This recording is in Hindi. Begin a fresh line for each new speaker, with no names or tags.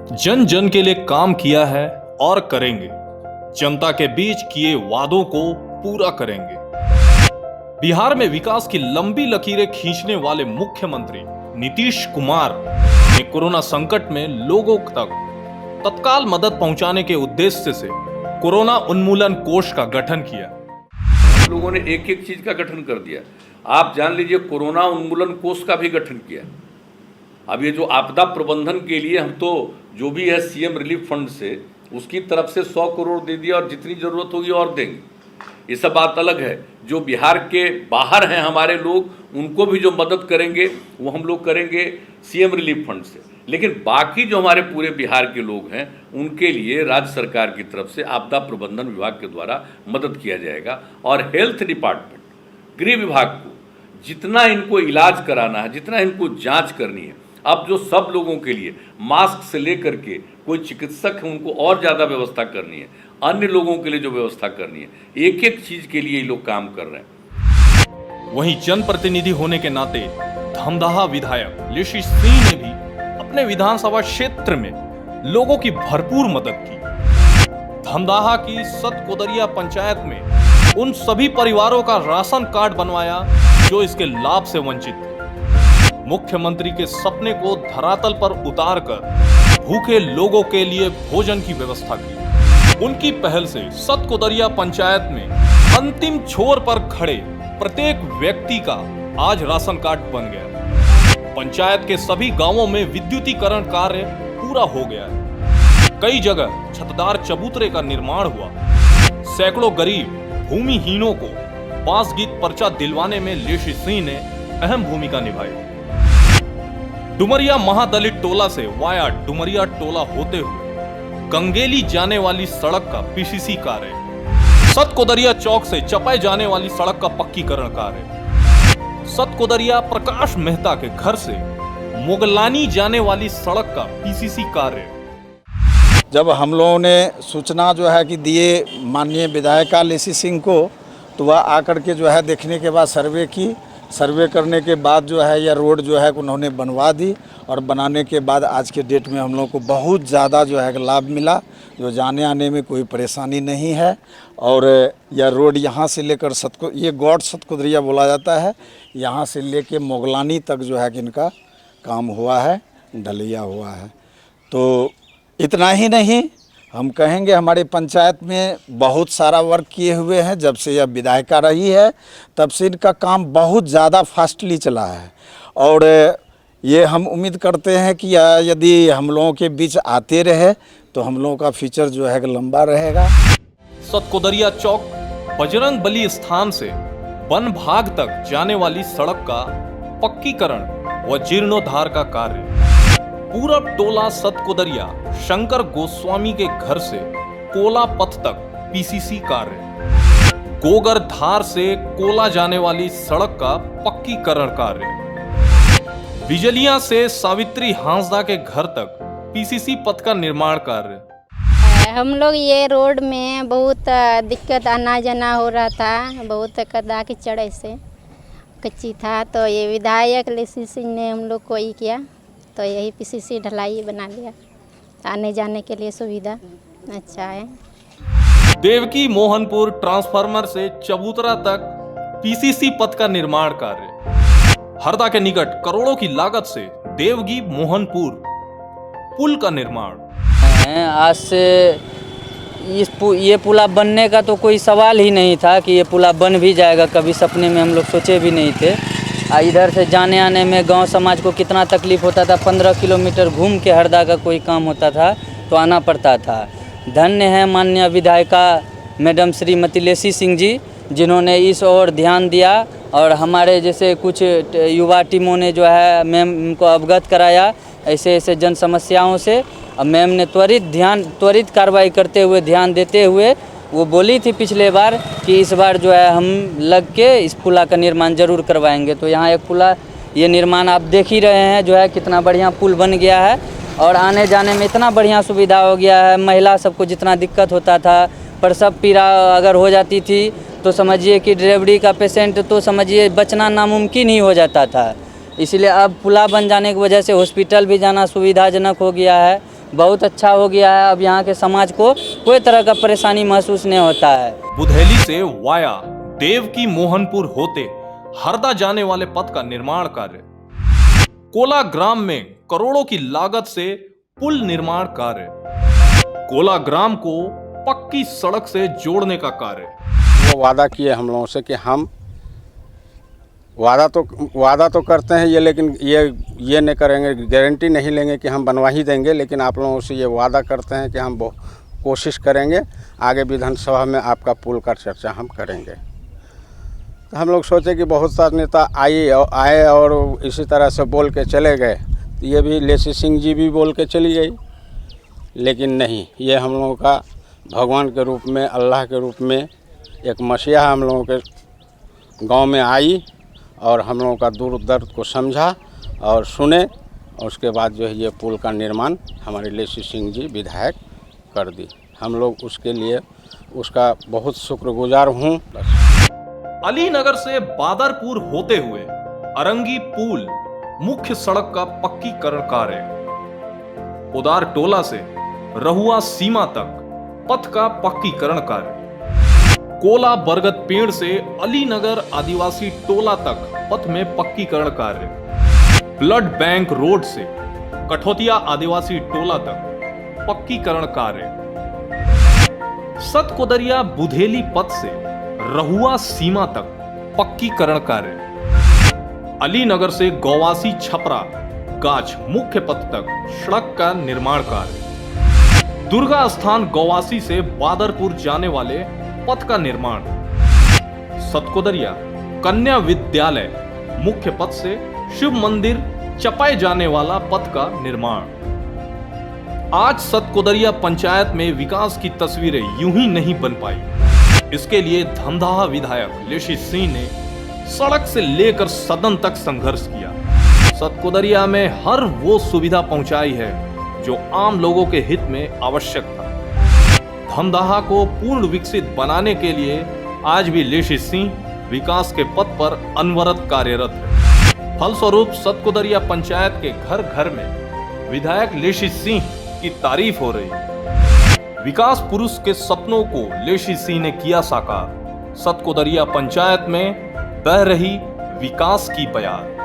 जन जन के लिए काम किया है और करेंगे। जनता के बीच किए वादों को पूरा करेंगे। बिहार में विकास की लंबी लकीरें खींचने वाले मुख्यमंत्री नीतीश कुमार ने कोरोना संकट में लोगों तक तत्काल मदद पहुंचाने के उद्देश्य से कोरोना उन्मूलन कोष का गठन किया।
लोगों ने एक एक चीज का गठन कर दिया। आप जान लीजिए, कोरोना उन्मूलन कोष का भी गठन किया। अब ये जो आपदा प्रबंधन के लिए हम तो जो भी है सीएम रिलीफ फंड से उसकी तरफ से 100 करोड़ दे दिया और जितनी जरूरत होगी और देंगे। ये सब बात अलग है। जो बिहार के बाहर हैं हमारे लोग, उनको भी जो मदद करेंगे वो हम लोग करेंगे सीएम रिलीफ फंड से। लेकिन बाकी जो हमारे पूरे बिहार के लोग हैं उनके लिए राज्य सरकार की तरफ से आपदा प्रबंधन विभाग के द्वारा मदद किया जाएगा। और हेल्थ डिपार्टमेंट, गृह विभाग को जितना इनको इलाज कराना है, जितना इनको जांच करनी है, अब जो सब लोगों के लिए मास्क से लेकर के कोई चिकित्सक है उनको और ज़्यादा व्यवस्था करनी है, अन्य लोगों के लिए जो व्यवस्था करनी है, एक एक चीज़ के लिए ये लोग काम कर रहे हैं।
वहीं जनप्रतिनिधि होने के नाते धमदाहा विधायक लेशी सिंह ने भी अपने विधानसभा क्षेत्र में लोगों की भरपूर मदद की। धमदाहा की सतकोदरिया पंचायत में उन सभी परिवारों का राशन कार्ड बनवाया जो इसके लाभ से वंचित थे। मुख्यमंत्री के सपने को धरातल पर उतारकर भूखे लोगों के लिए भोजन की व्यवस्था की। उनकी पहल से सतकोदरिया पंचायत में अंतिम छोर पर खड़े प्रत्येक व्यक्ति का आज राशन कार्ड बन गया। पंचायत के सभी गांवों में विद्युतीकरण कार्य पूरा हो गया है। कई जगह छतदार चबूतरे का निर्माण हुआ। सैकड़ों गरीब भूमिहीनों को बांस गीत पर्चा दिलवाने में लेशी सिंह ने अहम भूमिका निभाई। डुमरिया महादलित टोला से वाया डुमरिया टोला होते हुए गंगेली जाने वाली सड़क का पीसीसी कार्य, सतकोदरिया चौक से चपाई जाने वाली सड़क का पक्कीकरण कार्य, सतकोदरिया प्रकाश मेहता के घर से मोगलानी जाने वाली सड़क का पीसीसी कार्य।
जब हम लोगों ने सूचना जो है कि दिए माननीय विधायिका लेशी सिंह को, तो वह आकर के जो है देखने के बाद सर्वे करने के बाद जो है यह रोड जो है उन्होंने बनवा दी। और बनाने के बाद आज के डेट में हम लोग को बहुत ज़्यादा जो है लाभ मिला, जो जाने आने में कोई परेशानी नहीं है। और यह रोड यहाँ से लेकर ये गौड़ सतकोदरिया बोला जाता है, यहाँ से लेके मोगलानी तक जो है कि इनका काम हुआ है, ढलैया हुआ है। तो इतना ही नहीं, हम कहेंगे हमारे पंचायत में बहुत सारा वर्क किए हुए हैं। जब से यह विधायिका रही है तब से इनका काम बहुत ज़्यादा फास्टली चला है। और ये हम उम्मीद करते हैं कि यदि हम लोगों के बीच आते रहे तो हम लोगों का फ्यूचर जो है लंबा रहेगा।
सतकोदरिया चौक बजरंग बली स्थान से वन भाग तक जाने वाली सड़क का पक्कीकरण व जीर्णोद्धार का कार्य, पूरब टोला सतकोदरिया शंकर गोस्वामी के घर से कोला पथ तक पीसीसी कार्य, गोगर धार से कोला जाने वाली सड़क का पक्कीकरण कार्य, बिजलियां से सावित्री हांसदा के घर तक पीसीसी पथ का निर्माण कार्य।
हम लोग ये रोड में बहुत दिक्कत आना जाना हो रहा था, बहुत कदा कीचड़ ऐसे कच्ची था। तो ये विधायक लेशी सिंह ने हम लोग को ये किया, तो यही पीसीसी ढलाई बना दिया, आने जाने के लिए सुविधा अच्छा है।
देवकी मोहनपुर ट्रांसफार्मर से चबूतरा तक पीसीसी पथ का निर्माण कार्य, हरदा के निकट करोड़ों की लागत से देवगी मोहनपुर पुल का निर्माण।
आज से ये पुला बनने का तो कोई सवाल ही नहीं था कि ये पुला बन भी जाएगा, कभी सपने में हम लोग सोचे भी नहीं थे। इधर से जाने आने में गांव समाज को कितना तकलीफ होता था। 15 किलोमीटर घूम के हरदा का कोई काम होता था तो आना पड़ता था। धन्य है माननीय विधायिका मैडम श्रीमती लेशी सिंह जी, जिन्होंने इस ओर ध्यान दिया। और हमारे जैसे कुछ युवा टीमों ने जो है मैम को अवगत कराया ऐसे ऐसे जन समस्याओं से। और मैम ने त्वरित कार्रवाई करते हुए, ध्यान देते हुए वो बोली थी पिछले बार कि इस बार जो है हम लग के इस पुला का निर्माण जरूर करवाएंगे। तो यहाँ एक पुला ये निर्माण आप देख ही रहे हैं, जो है कितना बढ़िया पुल बन गया है। और आने जाने में इतना बढ़िया सुविधा हो गया है। महिला सबको जितना दिक्कत होता था, प्रसव पीड़ा अगर हो जाती थी तो समझिए कि डिलीवरी का पेशेंट तो समझिए बचना नामुमकिन ही हो जाता था। इसलिए अब पुला बन जाने की वजह से हॉस्पिटल भी जाना सुविधाजनक हो गया है। बहुत अच्छा हो गया है। अब यहाँ के समाज को कोई तरह का परेशानी महसूस नहीं होता है।
बुधेली से वाया देवकी मोहनपुर होते हरदा जाने वाले पथ का निर्माण कार्य, कोला ग्राम में करोड़ों की लागत से पुल निर्माण कार्य, कोला ग्राम को पक्की सड़क से जोड़ने का कार्य।
वो वादा किए हम लोगों से कि हम वादा तो करते हैं ये, लेकिन ये नहीं करेंगे, गारंटी नहीं लेंगे कि हम बनवा ही देंगे, लेकिन आप लोगों से ये वादा करते हैं कि हम कोशिश करेंगे, आगे विधानसभा में आपका पुल का चर्चा हम करेंगे। तो हम लोग सोचे कि बहुत सारे नेता आए और इसी तरह से बोल के चले गए। ये भी लेसी सिंह जी भी बोल के चली गई, लेकिन नहीं, ये हम लोगों का भगवान के रूप में, अल्लाह के रूप में एक मसीहा हम लोगों के गांव में आई और हम लोगों का दुख दर्द को समझा और सुने, और उसके बाद जो है ये पुल का निर्माण हमारे लेसी सिंह जी विधायक कर दी। हम लोग उसके लिए उसका बहुत शुक्रगुजार हूँ।
अलीनगर से बादरपुर होते हुए अरंगी पुल मुख्य सड़क का पक्कीकरण कार्य, उदार टोला से रहुआ सीमा तक पथ का पक्कीकरण कार्य, कोला बरगद पेड़ से अलीनगर आदिवासी टोला तक पथ में पक्कीकरण कार्य, ब्लड बैंक रोड से कठौतिया आदिवासी टोला तक पक्कीकरण कार्य, सतकोदरिया बुधेली पथ से रहुआ सीमा तक पक्कीकरण कार्य, अलीनगर से गौवासी छपरा गाछ मुख्य पथ तक सड़क का निर्माण कार्य, दुर्गा स्थान गौवासी से बादरपुर जाने वाले पथ का निर्माण, सतकोदरिया कन्या विद्यालय मुख्य पथ से शिव मंदिर चपाए जाने वाला पथ का निर्माण। आज सतकोदरिया पंचायत में विकास की तस्वीरें यूं ही नहीं बन पाई। इसके लिए धमदाहा विधायक लेशी सिंह ने सड़क से लेकर सदन तक संघर्ष किया। सतकोदरिया में हर वो सुविधा पहुंचाई है जो आम लोगों के हित में आवश्यक था। धमदाहा को पूर्ण विकसित बनाने के लिए आज भी लेशी सिंह विकास के पथ पर अनवरत कार्यरत है। फलस्वरूप सतकोदरिया पंचायत के घर घर में विधायक लेशी सिंह की तारीफ हो रही है। विकास पुरुष के सपनों को लेशी सिंह ने किया साकार। सतकोदरिया पंचायत में बह रही विकास की बयार।